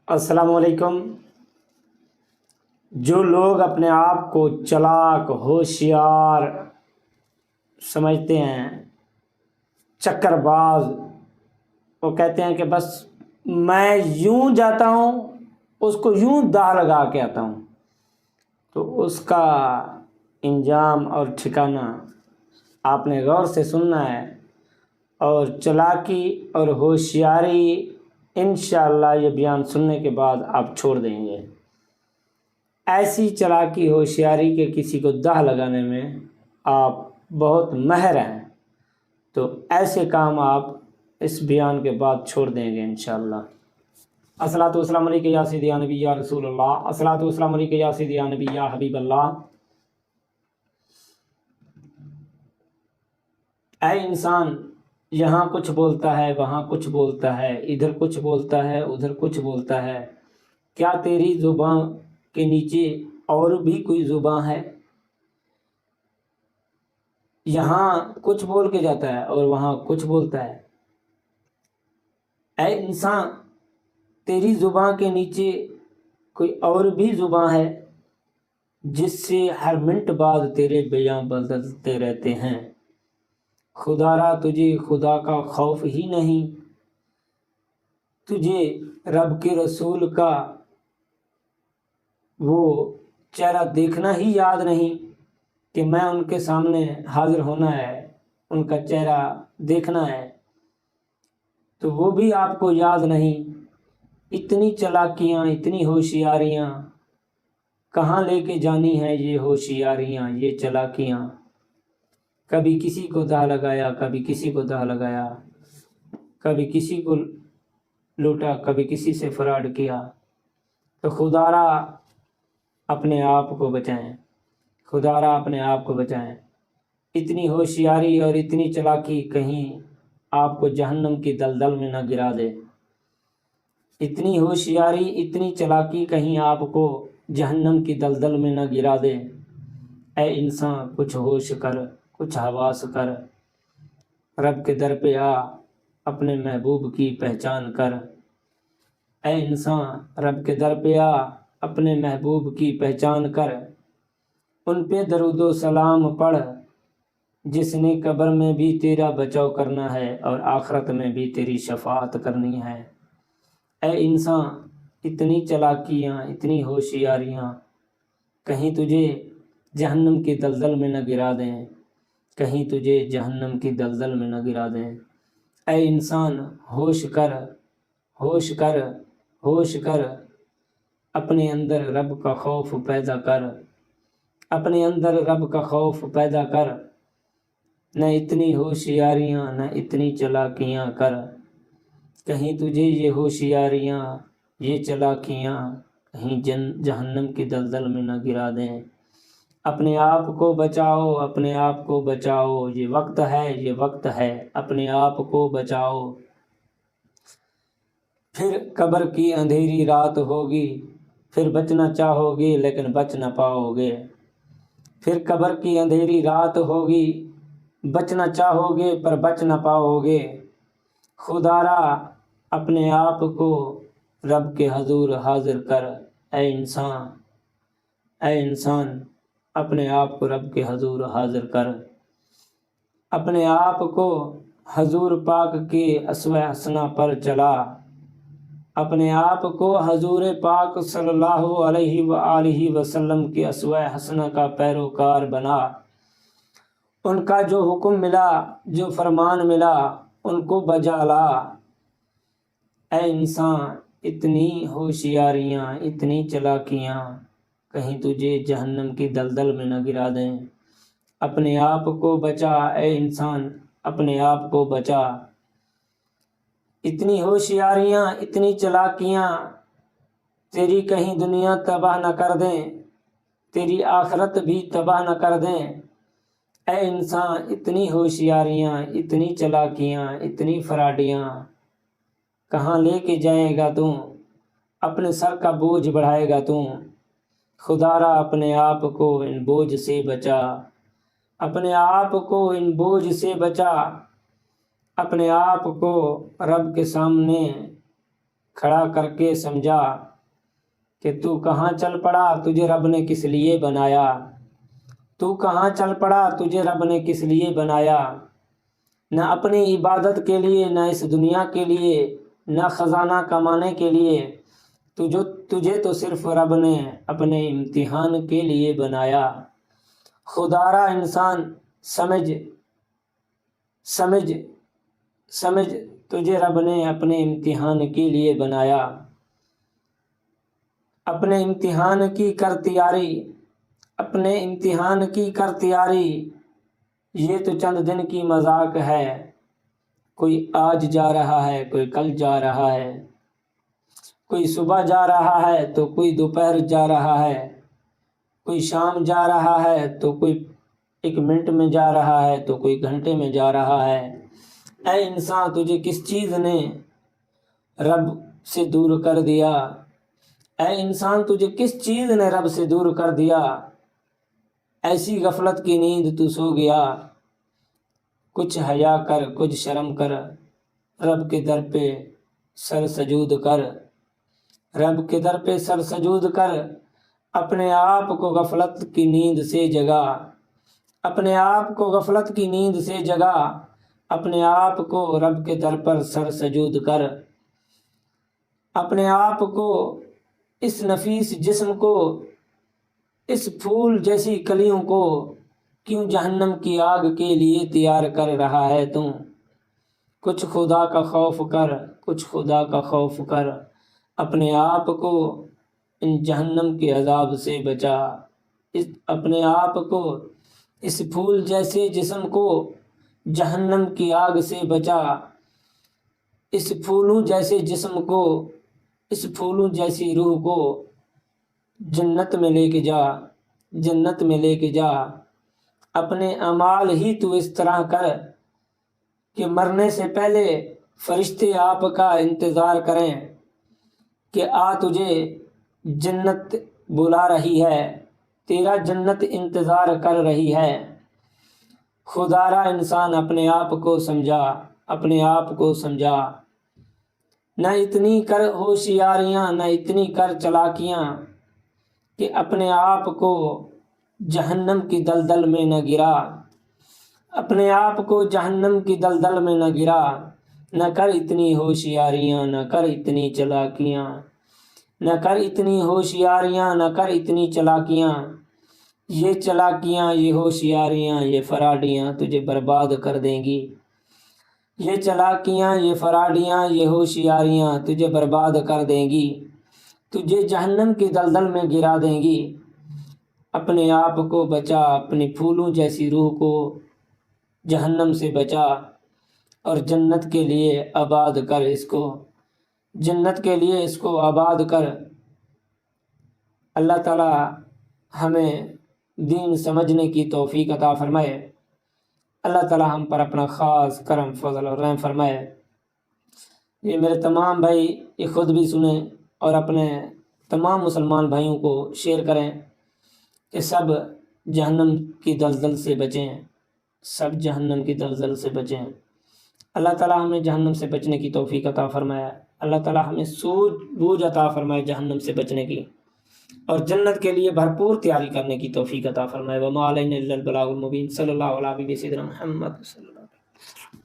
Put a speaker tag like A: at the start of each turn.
A: السلام علیکم۔ جو لوگ اپنے آپ کو چلاک، ہوشیار سمجھتے ہیں، چکر باز، وہ کہتے ہیں کہ بس میں یوں جاتا ہوں، اس کو یوں داغ لگا کے آتا ہوں، تو اس کا انجام اور ٹھکانہ آپ نے غور سے سننا ہے، اور چلاکی اور ہوشیاری انشاءاللہ یہ بیان سننے کے بعد آپ چھوڑ دیں گے۔ ایسی چلاکی ہوشیاری کے کسی کو داغ لگانے میں آپ بہت ماہر ہیں، تو ایسے کام آپ اس بیان کے بعد چھوڑ دیں گے انشاءاللہ۔ الصلاۃ والسلام علیک یا سیدی یا نبی یا رسول اللہ، الصلاۃ والسلام علیک یا سیدی یا نبی یا حبیب اللہ۔ اے انسان، یہاں کچھ بولتا ہے، وہاں کچھ بولتا ہے، ادھر کچھ بولتا ہے، ادھر کچھ بولتا ہے، کیا تیری زبان کے نیچے اور بھی کوئی زبان ہے؟ یہاں کچھ بول کے جاتا ہے اور وہاں کچھ بولتا ہے۔ اے انسان، تیری زبان کے نیچے کوئی اور بھی زبان ہے جس سے ہر منٹ بعد تیرے بیان بدلتے رہتے ہیں۔ خدا را تجھے خدا کا خوف ہی نہیں، تجھے رب کے رسول کا وہ چہرہ دیکھنا ہی یاد نہیں کہ میں ان کے سامنے حاضر ہونا ہے، ان کا چہرہ دیکھنا ہے، تو وہ بھی آپ کو یاد نہیں۔ اتنی چلاکیاں، اتنی ہوشیاریاں کہاں لے کے جانی ہیں یہ ہوشیاریاں، یہ چلاکیاں؟ کبھی کسی کو داغ لگایا، کبھی کسی کو داغ لگایا، کبھی کسی کو لوٹا، کبھی کسی سے فراڈ کیا۔ تو خدا را اپنے آپ کو بچائیں، خدا را اپنے آپ کو بچائیں۔ اتنی ہوشیاری اور اتنی چلاکی کہیں آپ کو جہنم کی دلدل میں نہ گرا دے۔ اتنی ہوشیاری، اتنی چلاکی کہیں آپ کو جہنم کی دلدل میں نہ گرا دے۔ اے انسان، کچھ ہوش کر، کچھ حواس کر، رب کے در پہ آ، اپنے محبوب کی پہچان کر۔ اے انسان، رب کے در پہ آ، اپنے محبوب کی پہچان کر، ان پہ درود و سلام پڑھ جس نے قبر میں بھی تیرا بچاؤ کرنا ہے اور آخرت میں بھی تیری شفاعت کرنی ہے۔ اے انسان، اتنی چلاکیاں، اتنی ہوشیاریاں کہیں تجھے جہنم کی دلدل میں نہ گرا دیں، کہیں تجھے جہنم کی دلدل میں نہ گرا دیں۔ اے انسان، ہوش کر، ہوش کر، ہوش کر، اپنے اندر رب کا خوف پیدا کر، اپنے اندر رب کا خوف پیدا کر۔ نہ اتنی ہوشیاریاں، نہ اتنی چلاکیاں کر، کہیں تجھے یہ ہوشیاریاں، یہ چلاکیاں کہیں جہنم کی دلدل میں نہ گرا دیں۔ اپنے آپ کو بچاؤ، اپنے آپ کو بچاؤ، یہ وقت ہے، یہ وقت ہے، اپنے آپ کو بچاؤ۔ پھر قبر کی اندھیری رات ہوگی، پھر بچنا چاہو گے لیکن بچ نہ پاؤ گے۔ پھر قبر کی اندھیری رات ہوگی، بچنا چاہو گے پر بچ نہ پاؤ گے۔ خدا را اپنے آپ کو رب کے حضور حاضر کر۔ اے انسان، اے انسان، اپنے آپ کو رب کے حضور حاضر کر، اپنے آپ کو حضور پاک کے اسوہ حسنہ پر چلا، اپنے آپ کو حضور پاک صلی اللہ علیہ وآلہ وسلم کے اسوہ حسنہ کا پیروکار بنا۔ ان کا جو حکم ملا، جو فرمان ملا، ان کو بجا لا۔ اے انسان، اتنی ہوشیاریاں، اتنی چلاکیاں کہیں تجھے جہنم کی دلدل میں نہ گرا دیں۔ اپنے آپ کو بچا، اے انسان، اپنے آپ کو بچا۔ اتنی ہوشیاریاں، اتنی چلاکیاں تیری کہیں دنیا تباہ نہ کر دیں، تیری آخرت بھی تباہ نہ کر دیں۔ اے انسان، اتنی ہوشیاریاں، اتنی چلاکیاں، اتنی فراڈیاں کہاں لے کے جائے گا تو؟ اپنے سر کا بوجھ بڑھائے گا تو؟ خدا را اپنے آپ کو ان بوجھ سے بچا، اپنے آپ کو ان بوجھ سے بچا، اپنے آپ کو رب کے سامنے کھڑا کر کے سمجھا کہ تو کہاں چل پڑا، تجھے رب نے کس لیے بنایا، تو کہاں چل پڑا، تجھے رب نے کس لیے بنایا، نہ اپنی عبادت کے لیے، نہ اس دنیا کے لیے، نہ خزانہ کمانے کے لیے، تجھے تو صرف رب نے اپنے امتحان کے لیے بنایا۔ خدارا انسان سمجھ تجھے رب نے اپنے امتحان کے لیے بنایا۔ اپنے امتحان کی کر تیاری، اپنے امتحان کی کر تیاری، یہ تو چند دن کی مذاق ہے، کوئی آج جا رہا ہے، کوئی کل جا رہا ہے، کوئی صبح جا رہا ہے تو کوئی دوپہر جا رہا ہے، کوئی شام جا رہا ہے تو کوئی 1 منٹ میں جا رہا ہے تو کوئی گھنٹے میں جا رہا ہے۔ اے انسان، تجھے کس چیز نے رب سے دور کر دیا؟ اے انسان، تجھے کس چیز نے رب سے دور کر دیا؟ ایسی غفلت کی نیند تو سو گیا۔ کچھ حیا کر، کچھ شرم کر، رب کے در پہ سر سجود کر، رب کے در پہ سر سجود کر، اپنے آپ کو غفلت کی نیند سے جگا، اپنے آپ کو غفلت کی نیند سے جگا، اپنے آپ کو رب کے در پر سر سجود کر، اپنے آپ کو، اس نفیس جسم کو، اس پھول جیسی کلیوں کو کیوں جہنم کی آگ کے لیے تیار کر رہا ہے تو؟ کچھ خدا کا خوف کر، کچھ خدا کا خوف کر، اپنے آپ کو ان جہنم کے عذاب سے بچا، اپنے آپ کو، اس پھول جیسے جسم کو جہنم کی آگ سے بچا، اس پھولوں جیسے جسم کو، اس پھولوں جیسی روح کو جنت میں لے کے جا، جنت میں لے کے جا۔ اپنے اعمال ہی تو اس طرح کر کہ مرنے سے پہلے فرشتے آپ کا انتظار کریں کہ آ، تجھے جنت بلا رہی ہے، تیرا جنت انتظار کر رہی ہے۔ خدارا انسان، اپنے آپ کو سمجھا، اپنے آپ کو سمجھا، نہ اتنی کر ہوشیاریاں، نہ اتنی کر چلاکیاں کہ اپنے آپ کو جہنم کی دلدل میں نہ گرا، اپنے آپ کو جہنم کی دلدل میں نہ گرا، نہ کر اتنی ہوشیاریاں، نہ کر اتنی چلاکیاں، نہ کر اتنی ہوشیاریاں، نہ کر اتنی چلاکیاں، یہ چلاکیاں، یہ ہوشیاریاں، یہ فراڈیاں تجھے برباد کر دیں گی، یہ چلاکیاں، یہ فراڈیاں، یہ ہوشیاریاں تجھے برباد کر دیں گی، تجھے جہنم کی دلدل میں گرا دیں گی۔ اپنے آپ کو بچا، اپنی پھولوں جیسی روح کو جہنم سے بچا، اور جنت کے لیے آباد کر اس کو، جنت کے لیے اس کو آباد کر۔ اللہ تعالی ہمیں دین سمجھنے کی توفیق عطا فرمائے۔ اللہ تعالی ہم پر اپنا خاص کرم، فضل اور رحم فرمائے۔ یہ میرے تمام بھائی یہ خود بھی سنیں اور اپنے تمام مسلمان بھائیوں کو شیئر کریں کہ سب جہنم کی دلدل سے بچیں، سب جہنم کی دلدل سے بچیں۔ اللہ تعالی ہمیں جہنم سے بچنے کی توفیق عطا فرمائے۔ اللہ تعالی ہمیں سوجھ بوجھ عطا فرمائے جہنم سے بچنے کی، اور جنت کے لیے بھرپور تیاری کرنے کی توفیق عطا فرمائے۔ وما علینا الا البلاغ المبین۔ صلی اللہ علیہ وسلم محمد صلی اللہ علیہ وسلم۔